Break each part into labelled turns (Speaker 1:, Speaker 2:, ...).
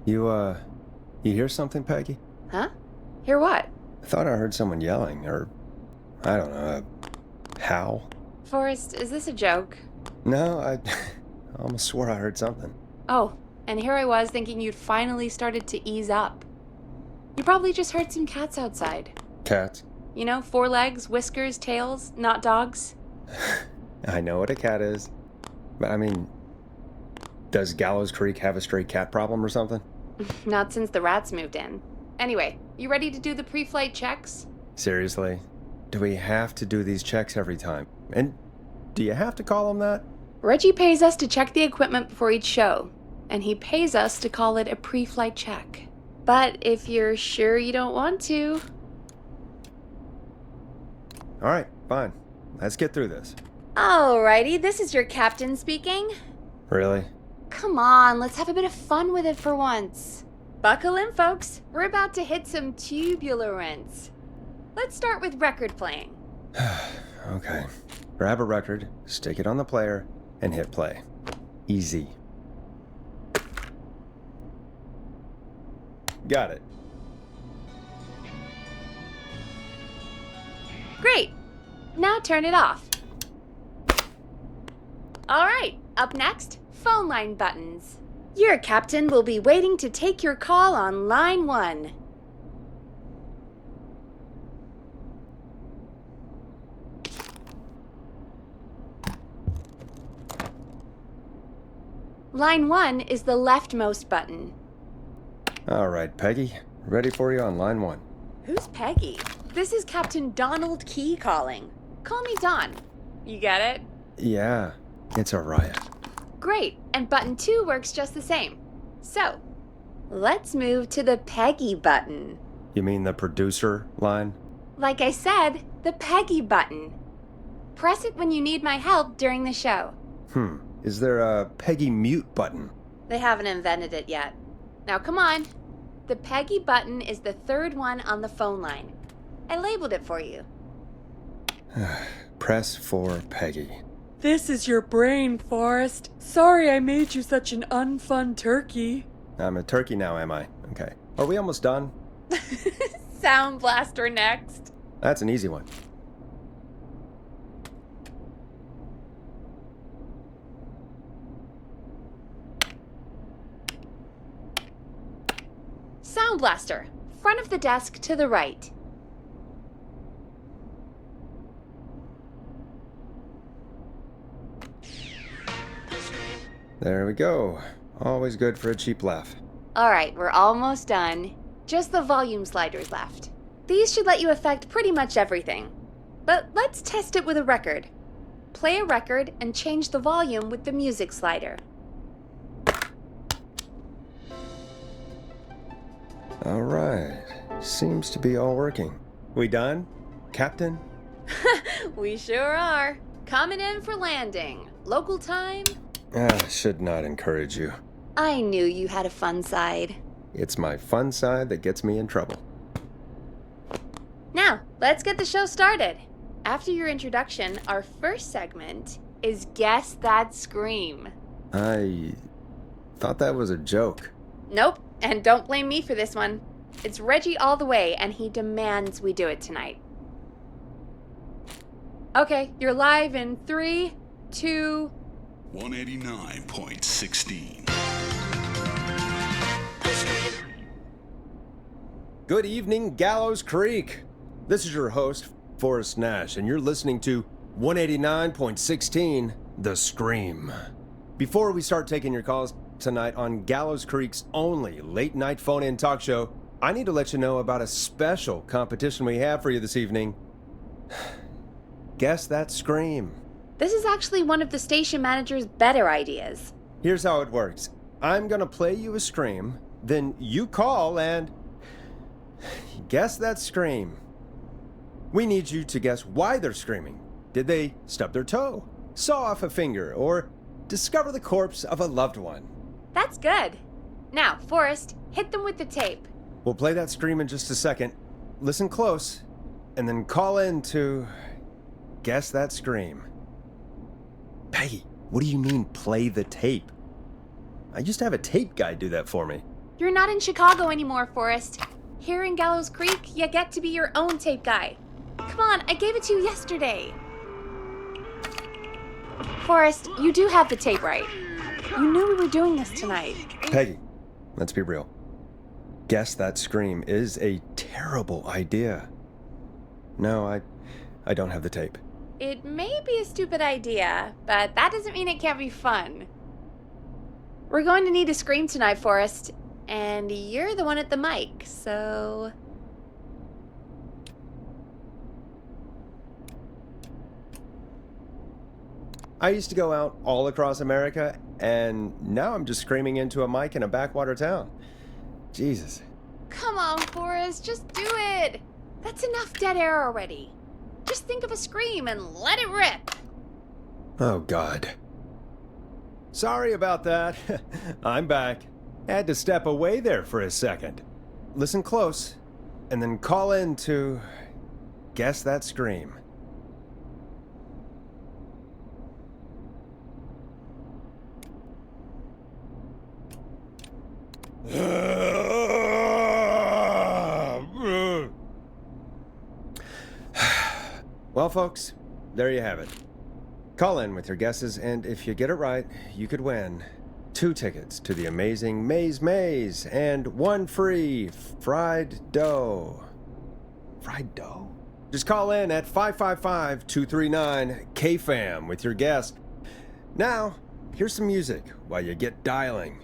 Speaker 1: You hear something, Peggy?
Speaker 2: Huh? Hear what?
Speaker 1: I thought I heard someone yelling, or, I don't know, a howl.
Speaker 2: Forrest, is this a joke?
Speaker 1: No, I almost swore I heard something.
Speaker 2: Oh, and here I was thinking you'd finally started to ease up. You probably just heard some cats outside.
Speaker 1: Cats?
Speaker 2: You know, 4 legs, whiskers, tails, not dogs.
Speaker 1: I know what a cat is. But I mean, does Gallows Creek have a stray cat problem or something?
Speaker 2: Not since the rats moved in. Anyway, you ready to do the pre-flight checks?
Speaker 1: Seriously? Do we have to do these checks every time? And do you have to call them that?
Speaker 2: Reggie pays us to check the equipment before each show, and he pays us to call it a pre-flight check. But if you're sure you don't want to...
Speaker 1: All right, fine. Let's get through this.
Speaker 2: Alrighty, this is your captain speaking.
Speaker 1: Really?
Speaker 2: Come on, let's have a bit of fun with it for once. Buckle in, folks. We're about to hit some tubulance. Let's start with record playing.
Speaker 1: Okay. Grab a record, stick it on the player, and hit play. Easy. Got it.
Speaker 2: Great. Now turn it off. All right, up next, phone line buttons. Your captain will be waiting to take your call on line 1. Line 1 is the leftmost button.
Speaker 1: All right, Peggy. Ready for you on line 1.
Speaker 2: Who's Peggy? This is Captain Donald Key calling. Call me Don. You get it?
Speaker 1: Yeah, it's a riot.
Speaker 2: Great, and button 2 works just the same. So, let's move to the Peggy button.
Speaker 1: You mean the producer line?
Speaker 2: Like I said, the Peggy button. Press it when you need my help during the show.
Speaker 1: Is there a Peggy mute button?
Speaker 2: They haven't invented it yet. Now come on. The Peggy button is the 3rd one on the phone line. I labeled it for you.
Speaker 1: Press for Peggy.
Speaker 3: This is your brain, Forrest. Sorry I made you such an unfun turkey.
Speaker 1: I'm a turkey now, am I? Okay. Are we almost done?
Speaker 2: Sound Blaster next.
Speaker 1: That's an easy one.
Speaker 2: Sound Blaster, front of the desk to the right.
Speaker 1: There we go. Always good for a cheap laugh.
Speaker 2: All right, we're almost done. Just the volume sliders left. These should let you affect pretty much everything. But let's test it with a record. Play a record and change the volume with the music slider.
Speaker 1: All right. Seems to be all working. We done, Captain?
Speaker 2: We sure are. Coming in for landing. Local time?
Speaker 1: Should not encourage you.
Speaker 2: I knew you had a fun side.
Speaker 1: It's my fun side that gets me in trouble.
Speaker 2: Now, let's get the show started. After your introduction, our first segment is Guess That Scream.
Speaker 1: I thought that was a joke.
Speaker 2: Nope, and don't blame me for this one. It's Reggie all the way, and he demands we do it tonight. Okay, you're live in 3, 2...
Speaker 4: 189.16.
Speaker 1: Good evening, Gallows Creek. This is your host, Forrest Nash, and you're listening to 189.16, The Scream. Before we start taking your calls tonight on Gallows Creek's only late-night phone-in talk show, I need to let you know about a special competition we have for you this evening. Guess That Scream.
Speaker 2: This is actually one of the station manager's better ideas.
Speaker 1: Here's how it works. I'm gonna play you a scream, then you call and guess that scream. We need you to guess why they're screaming. Did they stub their toe, saw off a finger, or discover the corpse of a loved one?
Speaker 2: That's good. Now, Forrest, hit them with the tape.
Speaker 1: We'll play that scream in just a second. Listen close, and then call in to guess that scream. Peggy, what do you mean play the tape? I used to have a tape guy do that for me.
Speaker 2: You're not in Chicago anymore, Forrest. Here in Gallows Creek, you get to be your own tape guy. Come on, I gave it to you yesterday. Forrest, you do have the tape right. You knew we were doing this tonight.
Speaker 1: Peggy, let's be real. Guess That Scream is a terrible idea. No, I don't have the tape.
Speaker 2: It may be a stupid idea, but that doesn't mean it can't be fun. We're going to need a scream tonight, Forrest, and you're the one at the mic, so...
Speaker 1: I used to go out all across America, and now I'm just screaming into a mic in a backwater town. Jesus.
Speaker 2: Come on, Forrest, just do it! That's enough dead air already. Just think of a scream and let it rip.
Speaker 1: Oh, God. Sorry about that. I'm back. Had to step away there for a second. Listen close, and then call in to Guess That Scream. Well, folks, there you have it. Call in with your guesses, and if you get it right, you could win 2 tickets to the amazing Maze Maze and 1 free fried dough. Fried dough? Just call in at 555-239-KFAM with your guess. Now, here's some music while you get dialing.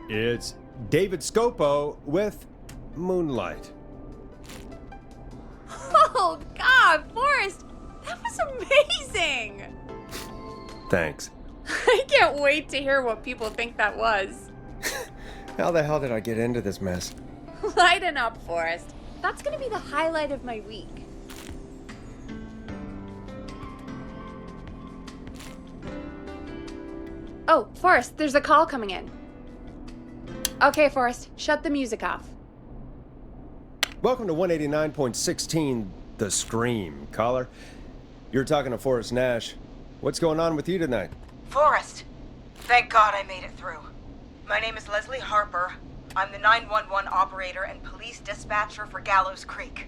Speaker 1: It's David Scopo with Moonlight.
Speaker 2: Oh, God, Forrest, that was amazing!
Speaker 1: Thanks.
Speaker 2: I can't wait to hear what people think that was.
Speaker 1: How the hell did I get into this mess?
Speaker 2: Lighten up, Forrest. That's gonna be the highlight of my week. Oh, Forrest, there's a call coming in. Okay, Forrest, shut the music off.
Speaker 1: Welcome to 189.16 The Scream, caller. You're talking to Forrest Nash. What's going on with you tonight?
Speaker 4: Forrest, thank God I made it through. My name is Leslie Harper. I'm the 911 operator and police dispatcher for Gallows Creek.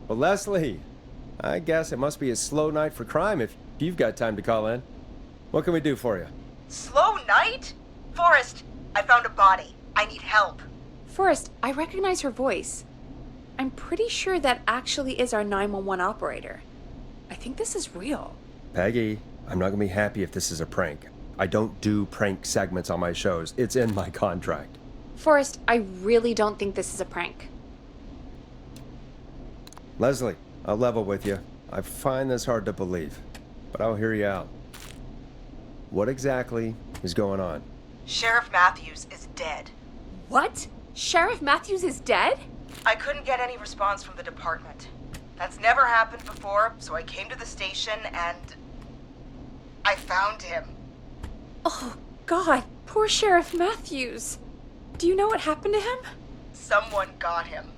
Speaker 1: Well, Leslie, I guess it must be a slow night for crime if you've got time to call in. What can we do for you?
Speaker 4: Slow night? Forrest, I found a body. I need help.
Speaker 2: Forrest, I recognize her voice. I'm pretty sure that actually is our 911 operator. I think this is real.
Speaker 1: Peggy, I'm not going to be happy if this is a prank. I don't do prank segments on my shows. It's in my contract.
Speaker 2: Forrest, I really don't think this is a prank.
Speaker 1: Leslie, I'll level with you. I find this hard to believe, but I'll hear you out. What exactly is going on?
Speaker 4: Sheriff Matthews is dead.
Speaker 2: What? Sheriff Matthews is dead?
Speaker 4: I couldn't get any response from the department. That's never happened before, so I came to the station and I found him.
Speaker 2: Oh, God, poor Sheriff Matthews. Do you know what happened to him?
Speaker 4: Someone got him.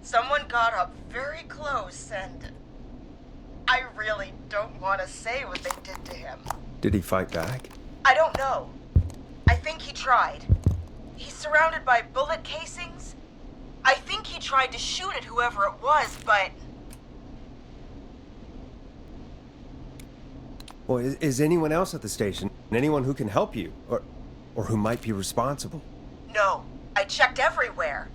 Speaker 4: Someone got up very close and I really don't want to say what they did to him.
Speaker 1: Did he fight back?
Speaker 4: I don't know. I think he tried. He's surrounded by bullet casings. I think he tried to shoot at whoever it was, but...
Speaker 1: Well, is anyone else at the station? Anyone who can help you? Or who might be responsible?
Speaker 4: No, I checked everywhere.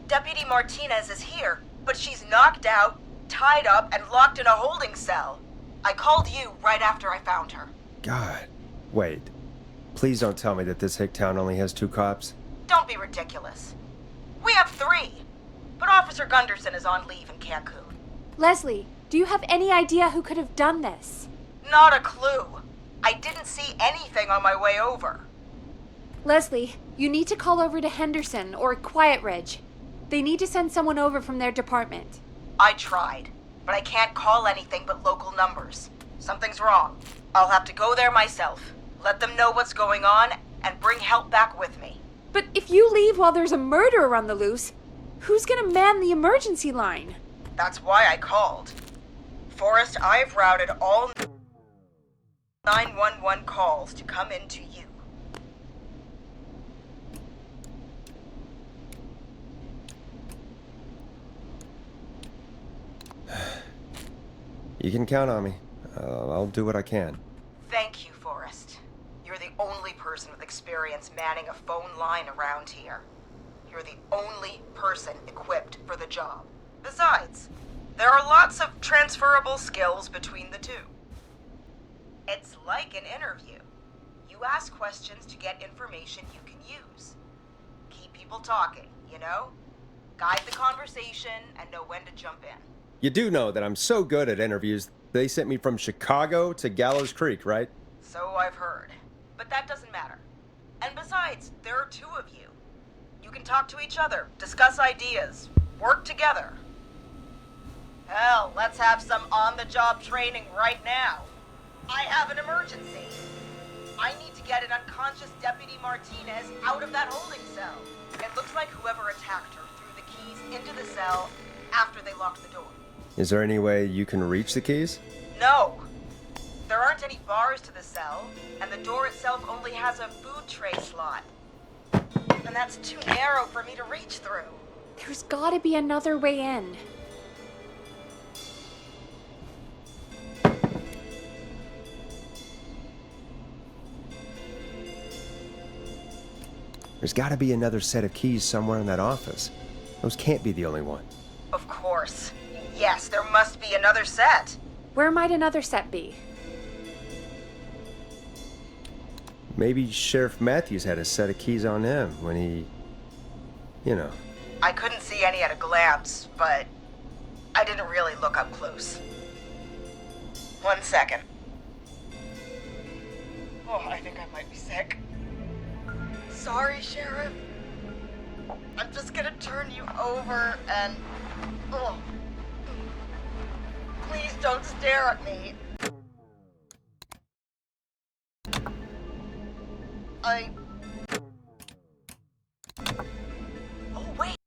Speaker 4: Deputy Martinez is here, but she's knocked out, tied up, and locked in a holding cell. I called you right after I found her.
Speaker 1: God. Wait. Please don't tell me that this hick town only has 2 cops.
Speaker 4: Don't be ridiculous. We have 3, but Officer Gunderson is on leave in Cancun.
Speaker 2: Leslie, do you have any idea who could have done this?
Speaker 4: Not a clue. I didn't see anything on my way over.
Speaker 2: Leslie, you need to call over to Henderson or Quiet Ridge. They need to send someone over from their department.
Speaker 4: I tried, but I can't call anything but local numbers. Something's wrong. I'll have to go there myself, let them know what's going on, and bring help back with me.
Speaker 2: But if you leave while there's a murderer on the loose, who's gonna man the emergency line?
Speaker 4: That's why I called. Forrest, I've routed all 911 calls to come in to you.
Speaker 1: You can count on me. I'll do what I can.
Speaker 4: Thank you, Forrest. You're the only person with experience manning a phone line around here. You're the only person equipped for the job. Besides, there are lots of transferable skills between the two. It's like an interview. You ask questions to get information you can use. Keep people talking, you know? Guide the conversation and know when to jump in.
Speaker 1: You do know that I'm so good at interviews, they sent me from Chicago to Gallows Creek, right?
Speaker 4: So I've heard. But that doesn't matter. And besides, there are two of you. You can talk to each other, discuss ideas, work together. Hell, let's have some on-the-job training right now. I have an emergency. I need to get an unconscious Deputy Martinez out of that holding cell. It looks like whoever attacked her threw the keys into the cell after they locked the door.
Speaker 1: Is there any way you can reach the keys?
Speaker 4: No. There aren't any bars to the cell, and the door itself only has a food tray slot. And that's too narrow for me to reach through.
Speaker 2: There's gotta be another way in.
Speaker 1: There's gotta be another set of keys somewhere in that office. Those can't be the only one.
Speaker 4: Of course. Yes, there must be another set.
Speaker 2: Where might another set be?
Speaker 1: Maybe Sheriff Matthews had a set of keys on him when he... you know.
Speaker 4: I couldn't see any at a glance, but I didn't really look up close. 1 second. Oh, I think I might be sick. Sorry, Sheriff. I'm just gonna turn you over and... Oh. Please don't stare at me.